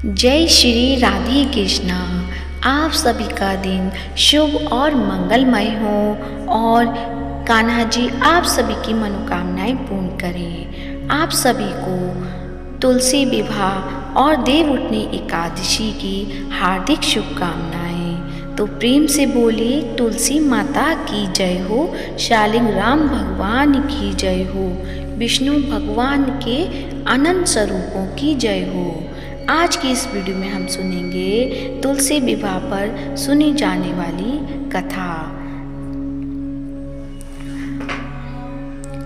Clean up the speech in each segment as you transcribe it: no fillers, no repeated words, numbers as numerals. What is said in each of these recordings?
जय श्री राधे कृष्णा। आप सभी का दिन शुभ और मंगलमय हो और कान्हा जी आप सभी की मनोकामनाएं पूर्ण करें। आप सभी को तुलसी विवाह और देव उठनी एकादशी की हार्दिक शुभकामनाएं। तो प्रेम से बोलिए तुलसी माता की जय हो, शालिग राम भगवान की जय हो, विष्णु भगवान के अनंत स्वरूपों की जय हो। आज की इस वीडियो में हम सुनेंगे तुलसी विवाह पर सुनी जाने वाली कथा।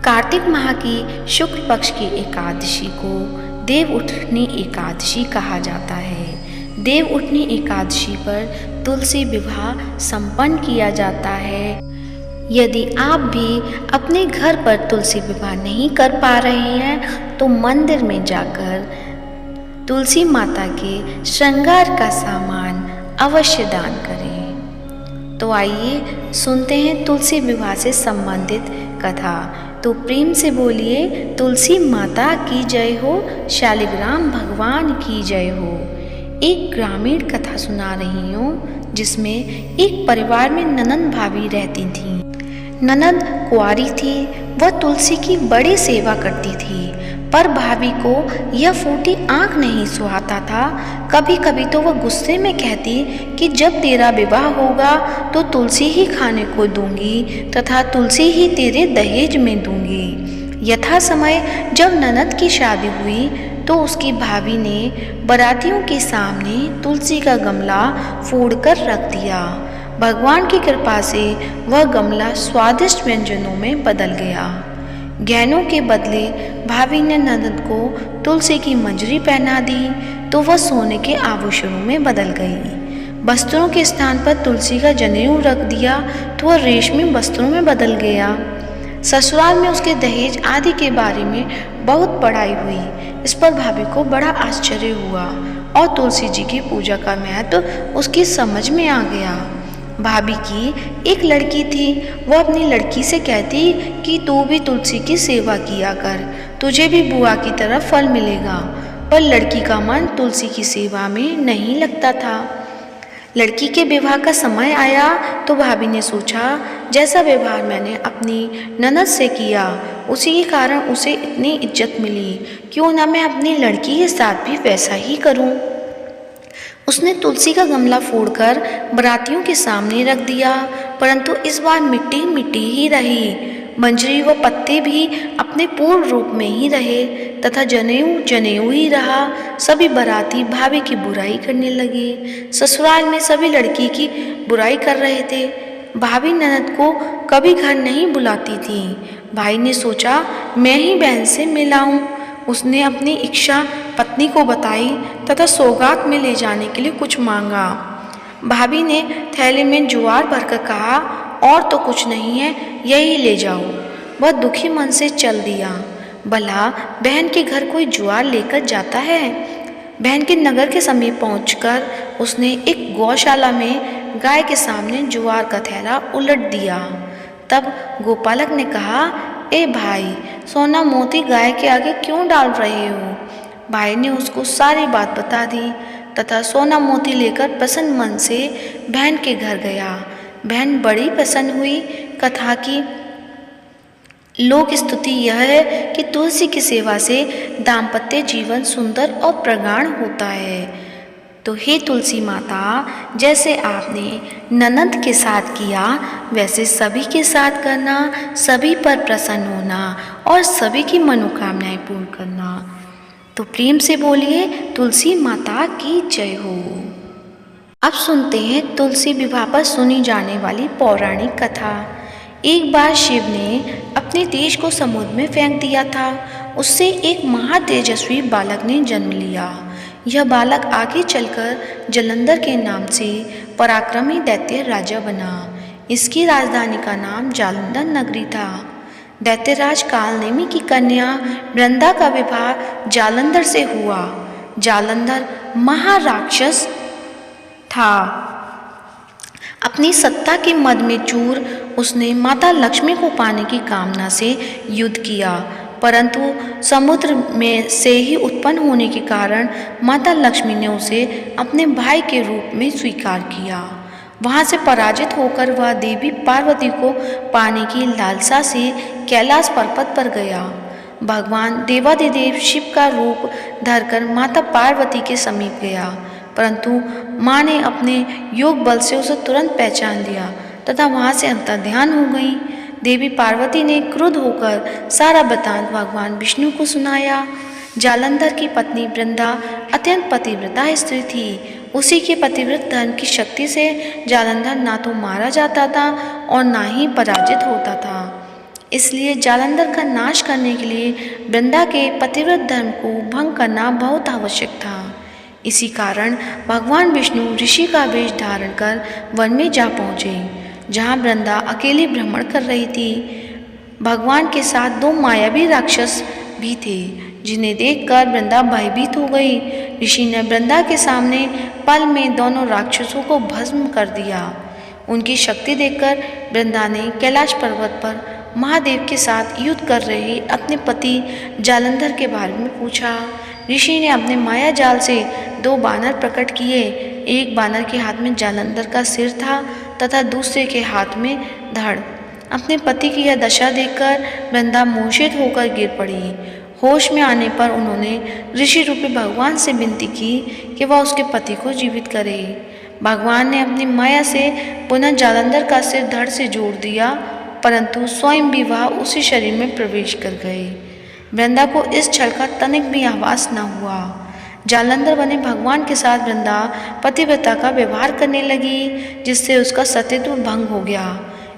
कार्तिक माह की शुक्ल पक्ष की एकादशी को देव उठनी एकादशी कहा जाता है। देव उठनी एकादशी पर तुलसी विवाह संपन्न किया जाता है। यदि आप भी अपने घर पर तुलसी विवाह नहीं कर पा रहे हैं तो मंदिर में जाकर तुलसी माता के श्रृंगार का सामान अवश्य दान करें। तो आइए सुनते हैं तुलसी विवाह से संबंधित कथा। तो प्रेम से बोलिए तुलसी माता की जय हो, शालिग राम भगवान की जय हो। एक ग्रामीण कथा सुना रही हूँ जिसमें एक परिवार में ननद भाभी रहती थीं। ननद कुंवारी थी, वह तुलसी की बड़ी सेवा करती थी, पर भाभी को यह फूटी आंख नहीं सुहाता था। कभी कभी तो वह गुस्से में कहती कि जब तेरा विवाह होगा तो तुलसी ही खाने को दूंगी तथा तुलसी ही तेरे दहेज में दूंगी। यथा समय जब ननद की शादी हुई तो उसकी भाभी ने बारातियों के सामने तुलसी का गमला फोड़कर रख दिया। भगवान की कृपा से वह गमला स्वादिष्ट व्यंजनों में बदल गया। गहनों के बदले भाभी ने ननद को तुलसी की मंजरी पहना दी तो वह सोने के आभूषणों में बदल गई। वस्त्रों के स्थान पर तुलसी का जनेऊ रख दिया तो वह रेशमी वस्त्रों में बदल गया। ससुराल में उसके दहेज आदि के बारे में बहुत पढ़ाई हुई। इस पर भाभी को बड़ा आश्चर्य हुआ और तुलसी जी की पूजा का महत्व उसकी समझ में आ गया। भाभी की एक लड़की थी, वह अपनी लड़की से कहती कि तू भी तुलसी की सेवा किया कर, तुझे भी बुआ की तरह फल मिलेगा। पर लड़की का मन तुलसी की सेवा में नहीं लगता था। लड़की के विवाह का समय आया तो भाभी ने सोचा जैसा व्यवहार मैंने अपनी ननद से किया उसी के कारण उसे इतनी इज्जत मिली, क्यों ना मैं अपनी लड़की के साथ भी वैसा ही करूं। उसने तुलसी का गमला फोड़कर बारातियों के सामने रख दिया, परंतु इस बार मिट्टी मिट्टी ही रही। मंजरी व पत्ते भी अपने पूर्व रूप में ही रहे तथा जनेऊ जनेऊ ही रहा। सभी बाराती भाभी की बुराई करने लगे। ससुराल में सभी लड़की की बुराई कर रहे थे। भाभी ननद को कभी घर नहीं बुलाती थी। भाई ने सोचा मैं ही बहन से मिलाऊं। उसने अपनी इच्छा पत्नी को बताई तथा सौगात में ले जाने के लिए कुछ मांगा। भाभी ने थैले में ज्वार भरकर कहा और तो कुछ नहीं है, यही ले जाओ। वह दुखी मन से चल दिया। भला बहन के घर कोई ज्वार लेकर जाता है। बहन के नगर के समीप पहुंचकर उसने एक गौशाला में गाय के सामने ज्वार का थैला उलट दिया। तब गोपालक ने कहा, ए भाई, सोना मोती गाय के आगे क्यों डाल रहे हो। भाई ने उसको सारी बात बता दी तथा सोना मोती लेकर प्रसन्न मन से बहन के घर गया। बहन बड़ी प्रसन्न हुई। कथा की लोक स्तुति यह है कि तुलसी की सेवा से दाम्पत्य जीवन सुंदर और प्रगाढ़ होता है। तो हे तुलसी माता, जैसे आपने ननद के साथ किया वैसे सभी के साथ करना, सभी पर प्रसन्न होना और सभी की मनोकामनाएं पूर्ण करना। तो प्रेम से बोलिए तुलसी माता की जय हो। अब सुनते हैं तुलसी विवाह पर सुनी जाने वाली पौराणिक कथा। एक बार शिव ने अपने तेज को समुद्र में फेंक दिया था। उससे एक महातेजस्वी बालक ने जन्म लिया। यह बालक आगे चलकर जालंधर के नाम से पराक्रमी दैत्य राजा बना। इसकी राजधानी का नाम जालंधर नगरी था। दैत्यराज कालनेमी की कन्या वृंदा का विवाह जालंधर से हुआ। जालंधर महाराक्षस था। अपनी सत्ता के मद में चूर उसने माता लक्ष्मी को पाने की कामना से युद्ध किया। परंतु समुद्र में से ही उत्पन्न होने के कारण माता लक्ष्मी ने उसे अपने भाई के रूप में स्वीकार किया। वहाँ से पराजित होकर वह देवी पार्वती को पाने की लालसा से कैलाश पर्वत पर गया। भगवान देवाधिदेव शिव का रूप धरकर माता पार्वती के समीप गया, परंतु माँ ने अपने योग बल से उसे तुरंत पहचान लिया तथा वहाँ से अंतर्ध्यान हो गई। देवी पार्वती ने क्रुद्ध होकर सारा वृत्तांत भगवान विष्णु को सुनाया। जालंधर की पत्नी वृंदा अत्यंत पतिव्रता स्त्री थी। उसी के पतिव्रत धर्म की शक्ति से जालंधर ना तो मारा जाता था और ना ही पराजित होता था। इसलिए जालंधर का नाश करने के लिए वृंदा के पतिव्रत धर्म को भंग करना बहुत आवश्यक था। इसी कारण भगवान विष्णु ऋषि का वेश धारण कर वन में जा पहुँचे, जहाँ वृंदा अकेली भ्रमण कर रही थी। भगवान के साथ 2 मायावी राक्षस भी थे, जिन्हें देखकर वृंदा भयभीत हो गई। ऋषि ने वृंदा के सामने पल में दोनों राक्षसों को भस्म कर दिया। उनकी शक्ति देखकर वृंदा ने कैलाश पर्वत पर महादेव के साथ युद्ध कर रहे अपने पति जालंधर के बारे में पूछा। ऋषि ने अपने माया जाल से 2 बानर प्रकट किए। एक बानर के हाथ में जालंधर का सिर था तथा दूसरे के हाथ में धड़। अपने पति की यह दशा देखकर वृंदा मूर्छित होकर गिर पड़ी। होश में आने पर उन्होंने ऋषि रूपी भगवान से विनती की कि वह उसके पति को जीवित करे। भगवान ने अपनी माया से पुनः जालंधर का सिर धड़ से जोड़ दिया, परंतु स्वयं भी वह उसी शरीर में प्रवेश कर गए। वृंदा को इस छल का तनिक भी आभास न हुआ। जालंधर बने भगवान के साथ वृंदा पतिव्रता का व्यवहार करने लगी, जिससे उसका सतीत्व भंग हो गया।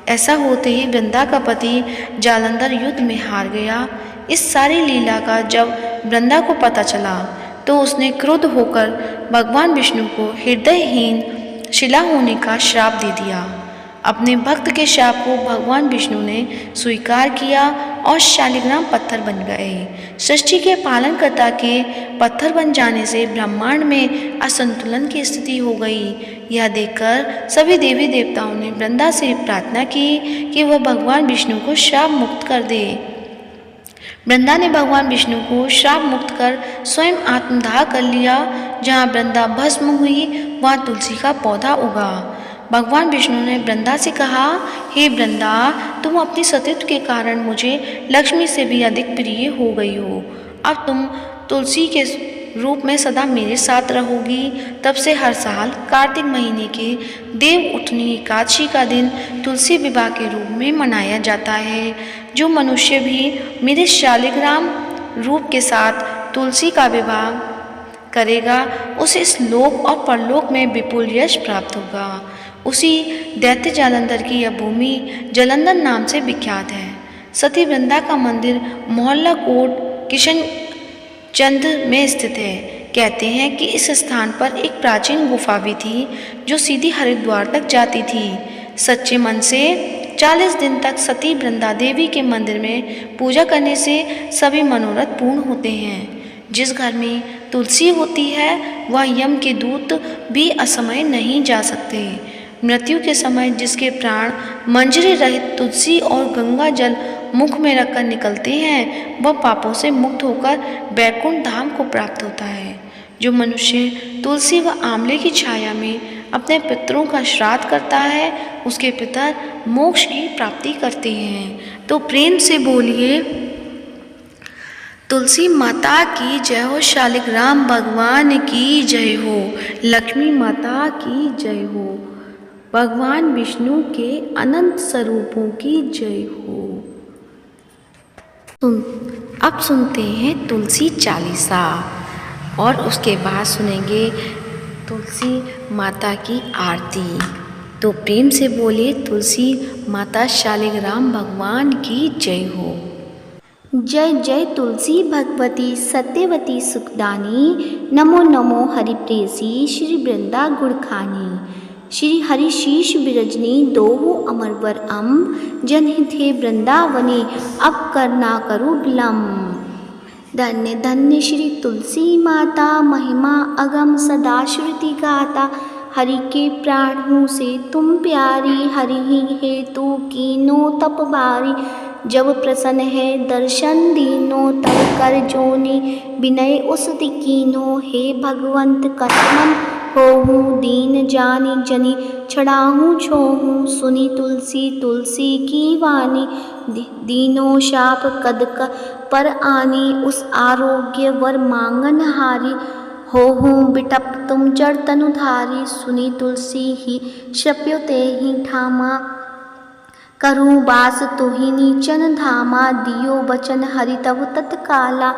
ऐसा होते ही वृंदा का पति जालंधर युद्ध में हार गया। इस सारी लीला का जब वृंदा को पता चला तो उसने क्रुद्ध होकर भगवान विष्णु को हृदयहीन शिला होने का श्राप दे दिया। अपने भक्त के शाप को भगवान विष्णु ने स्वीकार किया और शालिग्राम पत्थर बन गए। सृष्टि के पालनकर्ता के पत्थर बन जाने से ब्रह्मांड में असंतुलन की स्थिति हो गई। यह देखकर सभी देवी देवताओं ने वृंदा से प्रार्थना की कि वह भगवान विष्णु को श्राप मुक्त कर दे। वृंदा ने भगवान विष्णु को श्राप मुक्त कर स्वयं आत्मदाह कर लिया। जहाँ वृंदा भस्म हुई वहाँ तुलसी का पौधा उगा। भगवान विष्णु ने वृंदा से कहा, हे वृंदा, तुम अपने सतीत्व के कारण मुझे लक्ष्मी से भी अधिक प्रिय हो गई हो। अब तुम तुलसी के रूप में सदा मेरे साथ रहोगी। तब से हर साल कार्तिक महीने के देव उठनी एकादशी का दिन तुलसी विवाह के रूप में मनाया जाता है। जो मनुष्य भी मेरे शालिग्राम रूप के साथ तुलसी का विवाह करेगा, उसे इस लोक और परलोक में विपुल यश प्राप्त होगा। उसी दैत्य जालंधर की यह भूमि जालंधर नाम से विख्यात है। सती वृंदा का मंदिर मोहल्ला कोट किशन चंद में स्थित है। कहते हैं कि इस स्थान पर एक प्राचीन गुफा भी थी जो सीधी हरिद्वार तक जाती थी। सच्चे मन से 40 दिन तक सती वृंदा देवी के मंदिर में पूजा करने से सभी मनोरथ पूर्ण होते हैं। जिस घर में तुलसी होती है वह यम के दूत भी असमय नहीं जा सकते। मृत्यु के समय जिसके प्राण मंजरी रहित तुलसी और गंगा जल मुख में रखकर निकलते हैं, वह पापों से मुक्त होकर वैकुंठ धाम को प्राप्त होता है। जो मनुष्य तुलसी व आंवले की छाया में अपने पितरों का श्राद्ध करता है, उसके पितर मोक्ष की प्राप्ति करते हैं। तो प्रेम से बोलिए, तुलसी माता की जय हो, शालिग्राम भगवान की जय हो, लक्ष्मी माता की जय हो, भगवान विष्णु के अनंत स्वरूपों की जय हो। अब सुनते हैं तुलसी चालीसा और उसके बाद सुनेंगे तुलसी माता की आरती। तो प्रेम से बोलिए, तुलसी माता शालिग्राम भगवान की जय हो। जय जय तुलसी भगवती सत्यवती सुखदानी, नमो नमो हरिप्रेसी श्री वृंदा गुणखानी। श्री हरिशीष विरजनी दोहो अमरवर अम्ब, जनहित हे वृंदावनी अब करना करो विलम्ब। धन्य धन्य श्री तुलसी माता, महिमा अगम सदा श्रुति गाता। हरि के प्राणों से तुम प्यारी, हरि ही हेतु कीनो तप बारी। जब प्रसन्न है दर्शन दीनो, तब कर जोनि विनय उस दीकीनो। हे भगवंत कतमन होहूँ, दीन जानी जनी छड़ाहूँ छोहूँ। सुनी तुलसी तुलसी की वाणी, दीनो शाप कद पर आनी। उस आरोग्य वर मांगन हारी, होहूँ बिटप तुम जड़ तनुधारी। सुनी तुलसी ही शप्यो ते ही ठामा, करूँ बास तुहि नीचन धामा। दियो बचन हरि तब तत्काला,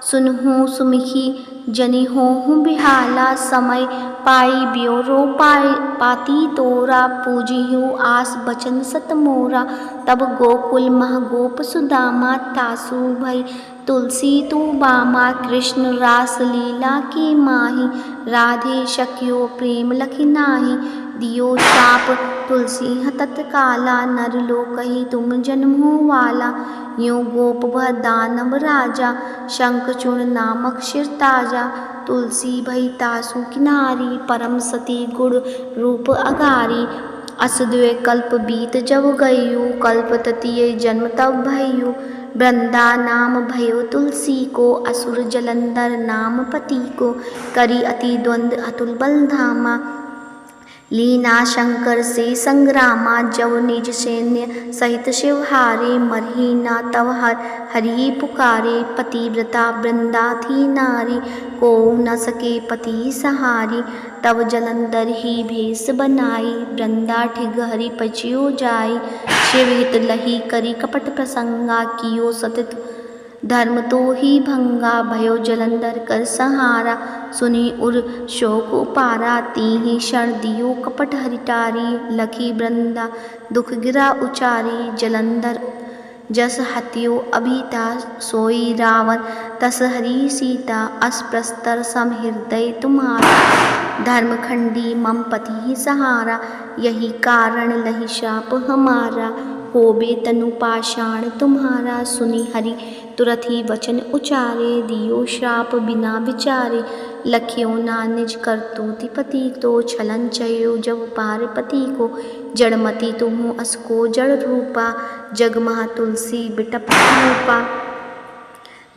सुनहूँ सुमिखी जनि होहूँ बिहाला। समय पाई ब्योरो पाती तोरा, पूजिहूँ आस बचन सत मोरा। तब गोकुल मह गोप सुदामा, तासु भई तुलसी तू बामा। कृष्ण रास लीला की माही, राधे शक्यो प्रेम लखि नाही। दियो शाप तुलसी तत्काला, नर लोकहि तुम जन्मो वाला। यों गोप वह दानव राजा, शंखचूर्ण नामक शिर ताजा। तुलसी भई तासु किनारी, परम सती गुण रूप अगारी। अस द्वे कल्प बीत जब गयु, कल्प ततीय जन्म तब भयु। वृंदा नाम भयो तुलसी को, असुर जलंधर नाम पति को। करी अति द्वंद अतुल बल धामा, लीना शंकर से संग्रामा। जब निज सैन्य सहित शिव हारे, मरही ना तव हरि पुकारे। पतिव्रता वृंदा थी नारी, को न सके पति सहारी। तब जलंधर ही भेष बनाई, वृंदा ठिग हरि पचियो जाई। शिव हित लही करी कपट प्रसंगा, कियो सतित धर्म तो ही भंगा। भयो जलंधर कर संहारा, सुनी उर शोक उपारा। तीहि क्षण दियो कपट हरिटारी, लखी वृंदा दुख गिरा उचारी। जलंधर जस हत्यो अभिता, सोई रावण तस हरि सीता। अस प्रस्तर सम हृदय तुम्हारा, धर्मखंडी मम पति सहारा। यही कारण लही शाप हमारा, होबे तनु पाषाण तुम्हारा। सुनी हरि तुरत ही वचन उचारे, दियो श्राप बिना विचारे। लखियो ना निज करतूति पति तो, छलन चयो जब पार्वती को। जड़मति तुहु असको जड़ रूपा, जग महा तुलसी बिटप रूपा।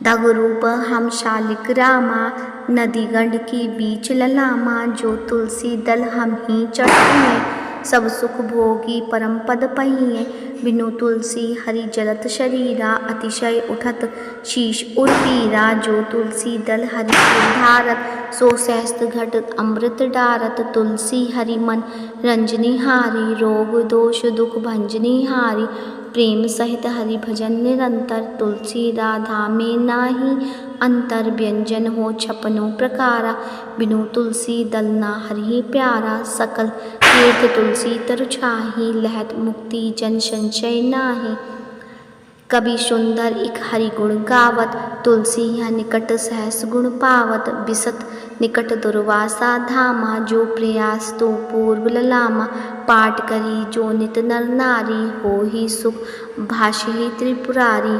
दग रूप हम शालिक रामा, नदी गंड की बीच ललामा। जो तुलसी दल हम ही चढ़िए, सब सुख भोगी परम पद पहिए। बिनु तुलसी हरि जलत शरीरा, अतिशय उठत शीश उर पीरा। जो तुलसी दल हरि धारत, सो सहस्त्र घट अमृत डारत। तुलसी हरि मन रंजनी हारी, रोग दोष दुख भंजनी हारी। प्रेम सहित हरि भजन निरंतर, तुलसी राधा में नाही अंतर। व्यंजन हो छपनों प्रकारा, बिनु तुलसी दल ना हरि प्यारा। सकल तीर्थ तुलसी तरु छाही, लहत मुक्ति जन संशय नाही। कवि सुंदर इक हरि गुण गावत, तुलसी यह निकट सहस गुण पावत। बिसत निकट दुर्वासा धामा, जो प्रयास तो पूर्व ललामा। पाठ करी जो नित नर नारी, हो ही सुख भाषी त्रिपुरारी।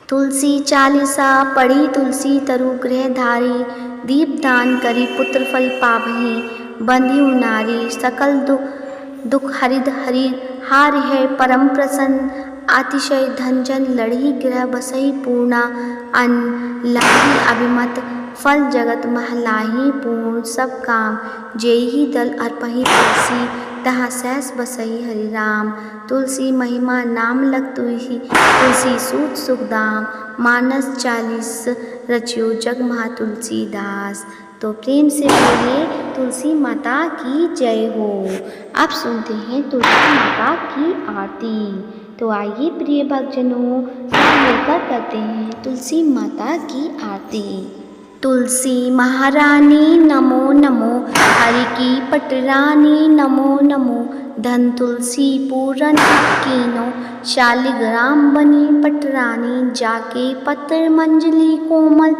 तुलसी चालीसा पढ़ी तुलसी तरु गृह धारी। दीपदान करी पुत्र फल पावही, बंधियु नारी। सकल दुख हरिद हरि हार है परम प्रसन्न। अतिशय धन जन लड़ी गृह बसई पूर्णा। अन्न लाही अभिमत फल जगत महलाही पूर्ण। सब काम जेहि दल अर्पहि तुलसी, तहाँ सहस बसई हरि राम। तुलसी महिमा नाम लग तुहि, तुलसी सूत सुखदाम। मानस 40 रचियो जग महा तुलसीदास। तो प्रेम से बोलिए तुलसी माता की जय हो। अब सुनते हैं तुलसी माता की आरती। तो आइए प्रिय भक्तजनों, सब मिलकर करते हैं तुलसी माता की आरती। तुलसी महारानी नमो नमो, हरि की पटरानी नमो नमो। धन तुलसी पूरन कीनो, शालिग्राम बनी पटरानी। जाके पत्र मंजली कोमल,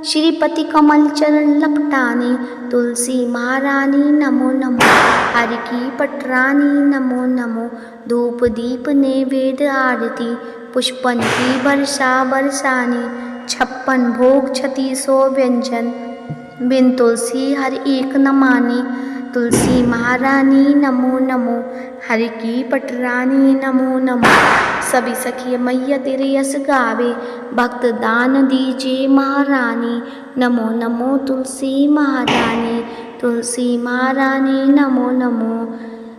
श्रीपति कमल चरण लपटानी। तुलसी महारानी नमो नमो, हरि की पटरानी नमो नमो। धूप दीप नैवेद्य आरती, पुष्पन की वर्षा बरसानी। 56 भोग 3600 व्यंजन, बिन तुलसी हर एक न मानी। तुलसी महारानी नमो नमो, हरि की पटरानी नमो नमो। सभी सखिए मैया तेरे यश गावे, भक्त दान दीजिए महारानी नमो नमो। तुलसी महारानी, तुलसी महारानी नमो नमो,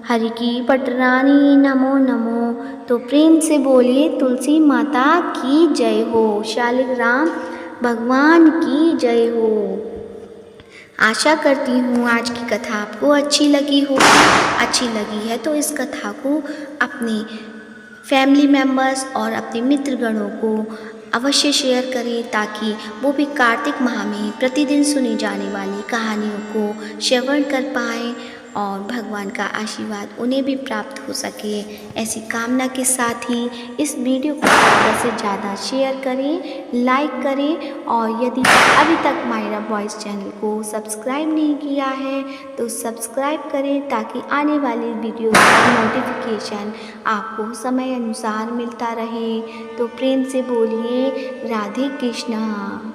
हरि की पटरानी नमो नमो। तो प्रेम से बोलिए तुलसी माता की जय हो, शालिग्राम भगवान की जय हो। आशा करती हूँ आज की कथा आपको अच्छी लगी होगी। अच्छी लगी है तो इस कथा को अपने फैमिली मेम्बर्स और अपने मित्रगणों को अवश्य शेयर करें, ताकि वो भी कार्तिक माह में प्रतिदिन सुनी जाने वाली कहानियों को श्रवण कर पाएँ और भगवान का आशीर्वाद उन्हें भी प्राप्त हो सके। ऐसी कामना के साथ ही इस वीडियो को ज़्यादा से ज़्यादा शेयर करें, लाइक करें और यदि अभी तक मायरा वॉइस चैनल को सब्सक्राइब नहीं किया है तो सब्सक्राइब करें, ताकि आने वाली वीडियो का नोटिफिकेशन आपको समय अनुसार मिलता रहे। तो प्रेम से बोलिए राधे कृष्णा।